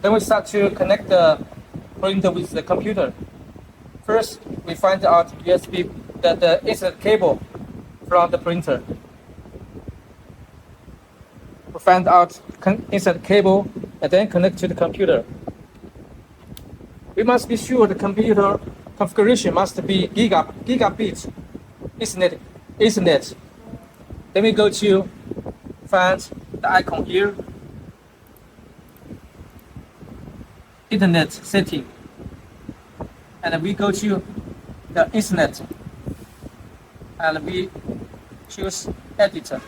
Then we start to connect the printer with the computer. First, we find out USB the Ethernet cable from the printer. We find out Ethernet cable and then connect to the computer. We must be sure the computer configuration must be gigabit Ethernet. Then we go to find the icon here, Internet setting, and we go to the Ethernet, and we choose editor,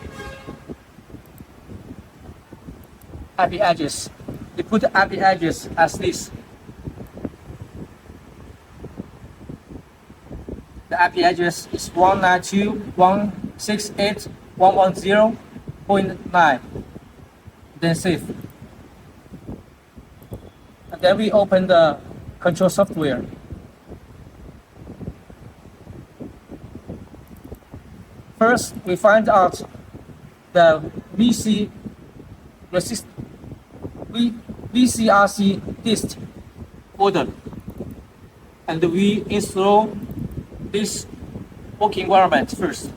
IP address. We put the IP address as this. The IP address is 192.168.110.9. Then save. And then we open the control software. First, we find out the VCRC disk folder, and we install this working environment first.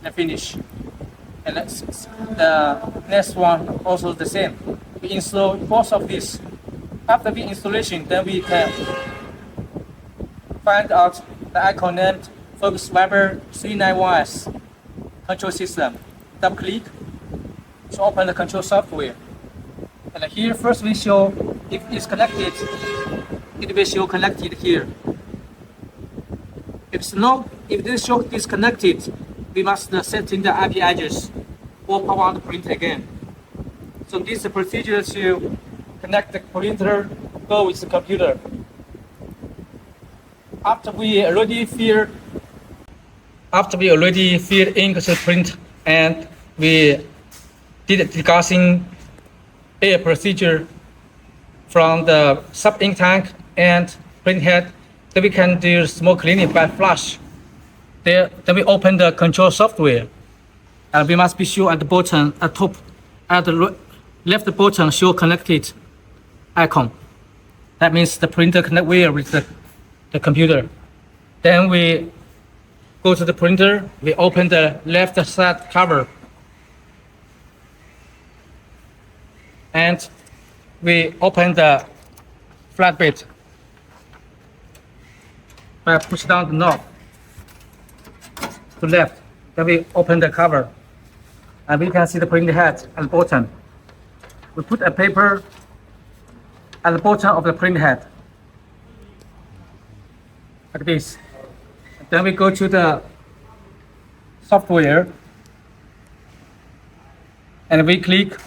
And finish. And the next one also the same. We install both of these. After the installation, then we can find out the icon named Focus Viber 391S control system. Double click to open the control software. And here first we show if it's connected. It will show connected here. If this show disconnected, we must set in the IP address or power on the printer again. So this is the procedure to connect the printer, go with the computer. After we already filled ink to print and we did degassing air procedure from the sub-ink tank and print head, then we can do small cleaning by flush. Then we open the control software, and we must be sure at the bottom, at top, at the left bottom show connected icon. That means the printer connect well with the computer. Then we go to the printer, we open the left side cover, and we open the flatbed by push down the knob to left. Then we open the cover, and we can see the printer head at the bottom. We put a paper at the bottom of the print head, like this. Then we go to the software, and we click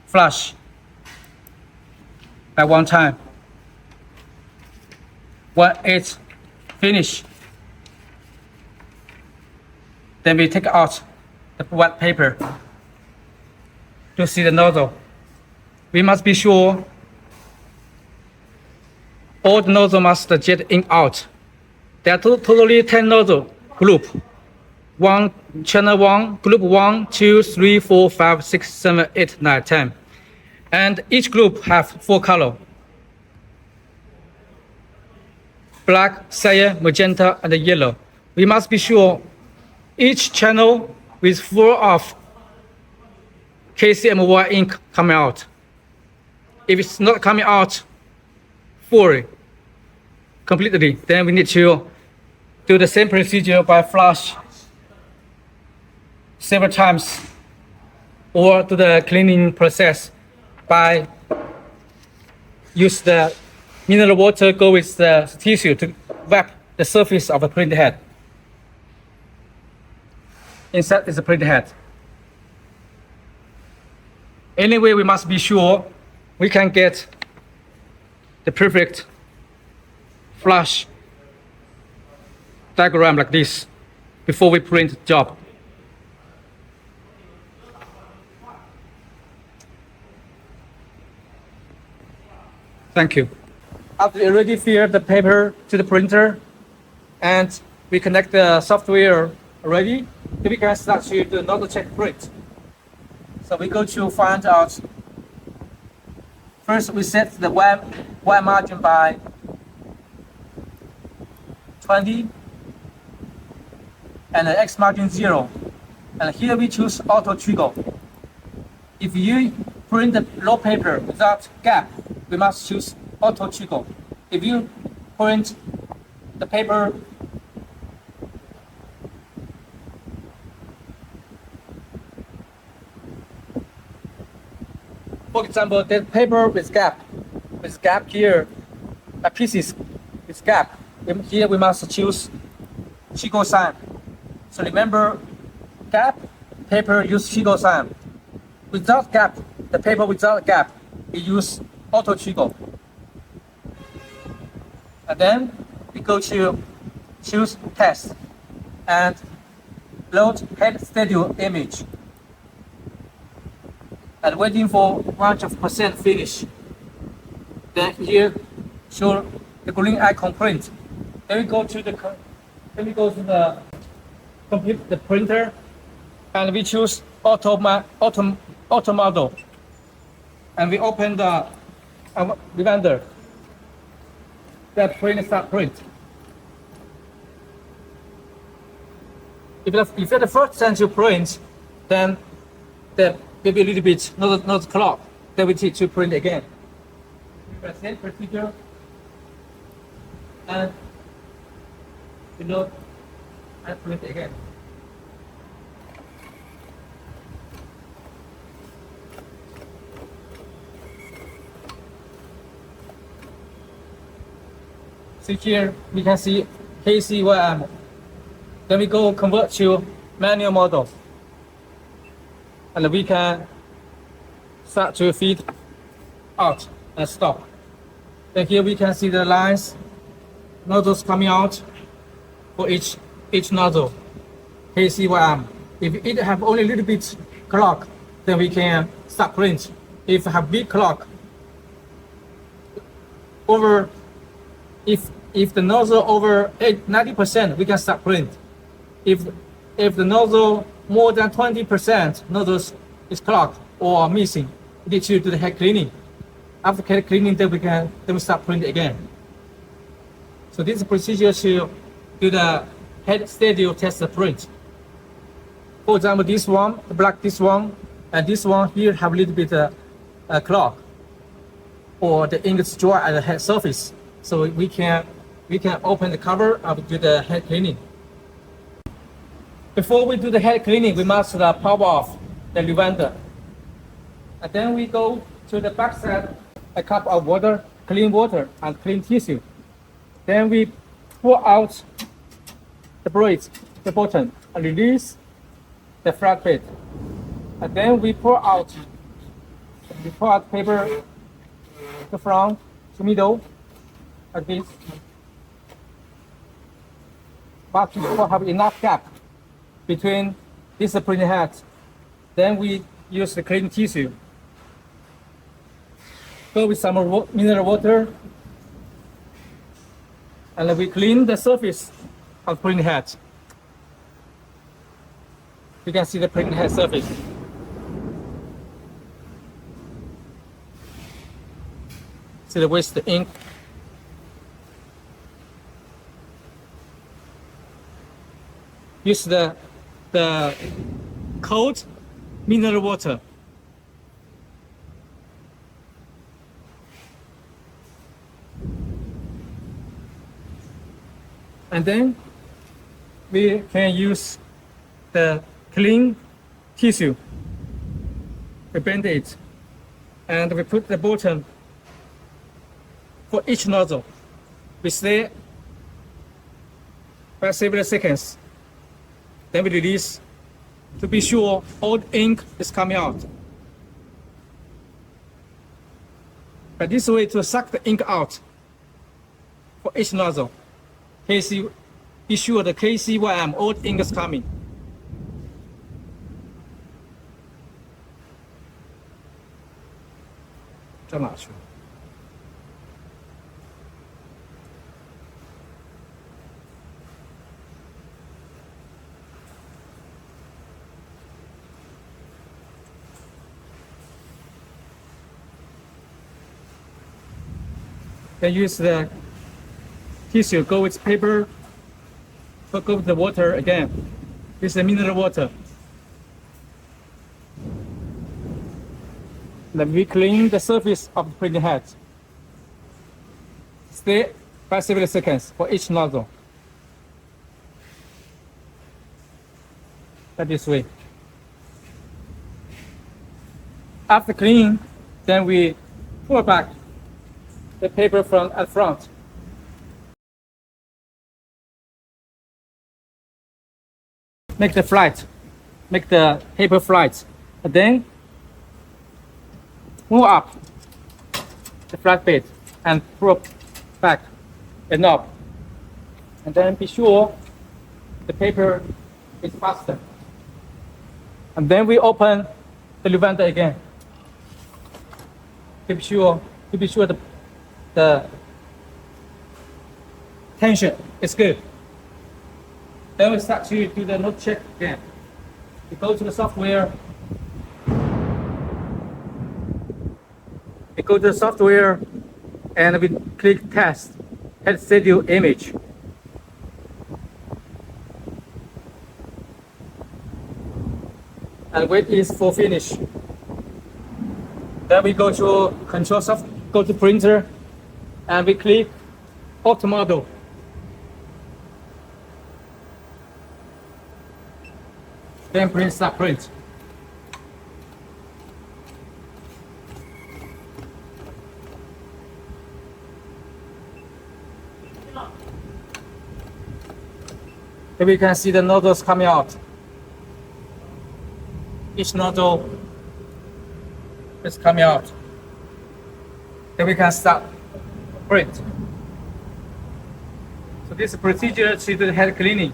flush by one time. When it's finished, then we take out the wet paper to see the nozzle. We must be sure all the nozzle must jet ink out. There are totally 10 nozzle group. Channel 1, group 1, 2, 3, 4, 5, 6, 7, 8, 9, 10. And each group have 4 colors: black, cyan, magenta, and yellow. We must be sure each channel with full of KCMY ink coming out. If it's not coming out fully, completely, then we need to do the same procedure by flush several times, or do the cleaning process by use the mineral water go with the tissue to wipe the surface of the printer head. Inside is the printer head. Anyway, we must be sure we can get the perfect flush diagram like this. before we print job. Thank you. After we already filled the paper to the printer and we connect the software already, then we can start to do another check print. So we go to find out. First, we set the Y margin by 20 and the X margin 0. And here we choose auto trigger. If you print the raw paper without gap, we must choose auto trigger. If you print the paper for example, the paper with gap here, pieces with gap. Here we must choose Chigo sign. So remember, gap, paper use Chigo sign. Without gap, the paper without gap, we use auto Chigo. And then we go to choose test and load head studio image. And waiting for 100% finish. Then here show the green icon print. Then we go to the the printer and we choose auto model. And we open the render. That start print. If it's the first time you print, then the maybe a little bit not clock. Then we need to print again. Press same procedure and reload and print again. See here we can see KCYM. Then we go convert to manual model. And we can start to feed out and stop. Then here we can see the lines, nozzles coming out for each nozzle, KCYM. If it have only a little bit clock, then we can start print. If have big clock, if the nozzle over 90%, we can start print. If the nozzle more than 20% nozzles is clogged or missing, we need to do the head cleaning. After head cleaning, then we start printing again. So this is a procedure to do the head stereo test print. For example, this one, the black this one, and this one here have a little bit clog, or the ink is dry at the head surface. So we can open the cover and do the head cleaning. Before we do the head cleaning, we must power off the lavender. And then we go to the back side, a cup of water, clean water, and clean tissue. Then we pour out the braid, the bottom, and release the flat bit. And then we pour out paper to front, to middle, like this. But we have enough gap between this printing head. Then we use the clean tissue. Go with some mineral water, and we clean the surface of printing head. You can see the printing head surface. See the waste the ink. Use the cold mineral water. And then we can use the clean tissue. We bend it and we put the bottom for each nozzle. We stay for several seconds. Then we release to be sure all the ink is coming out. But this way to suck the ink out for each nozzle. KC be sure the KCYM old ink is coming. Then use the tissue, go with paper, go with the water again. This is the mineral water. Then we clean the surface of the printing head. Stay 5 seconds for each nozzle. Like this way. After cleaning, then we pull back the paper from at front. Make the flat, make the paper flat, and then move up the flat bit and pull back the knob, and then be sure the paper is faster. And then we open the levander again. To be sure the tension is good. Then we start to do the note check again. We go to the software. We go to the software and we click test, head schedule image. And wait is for finish. Then we go to control soft, go to printer, and we click auto model. Then print start print. Here we can see the nozzles coming out. Each nozzle is coming out. Then we can start print. So this is procedure to do the head cleaning.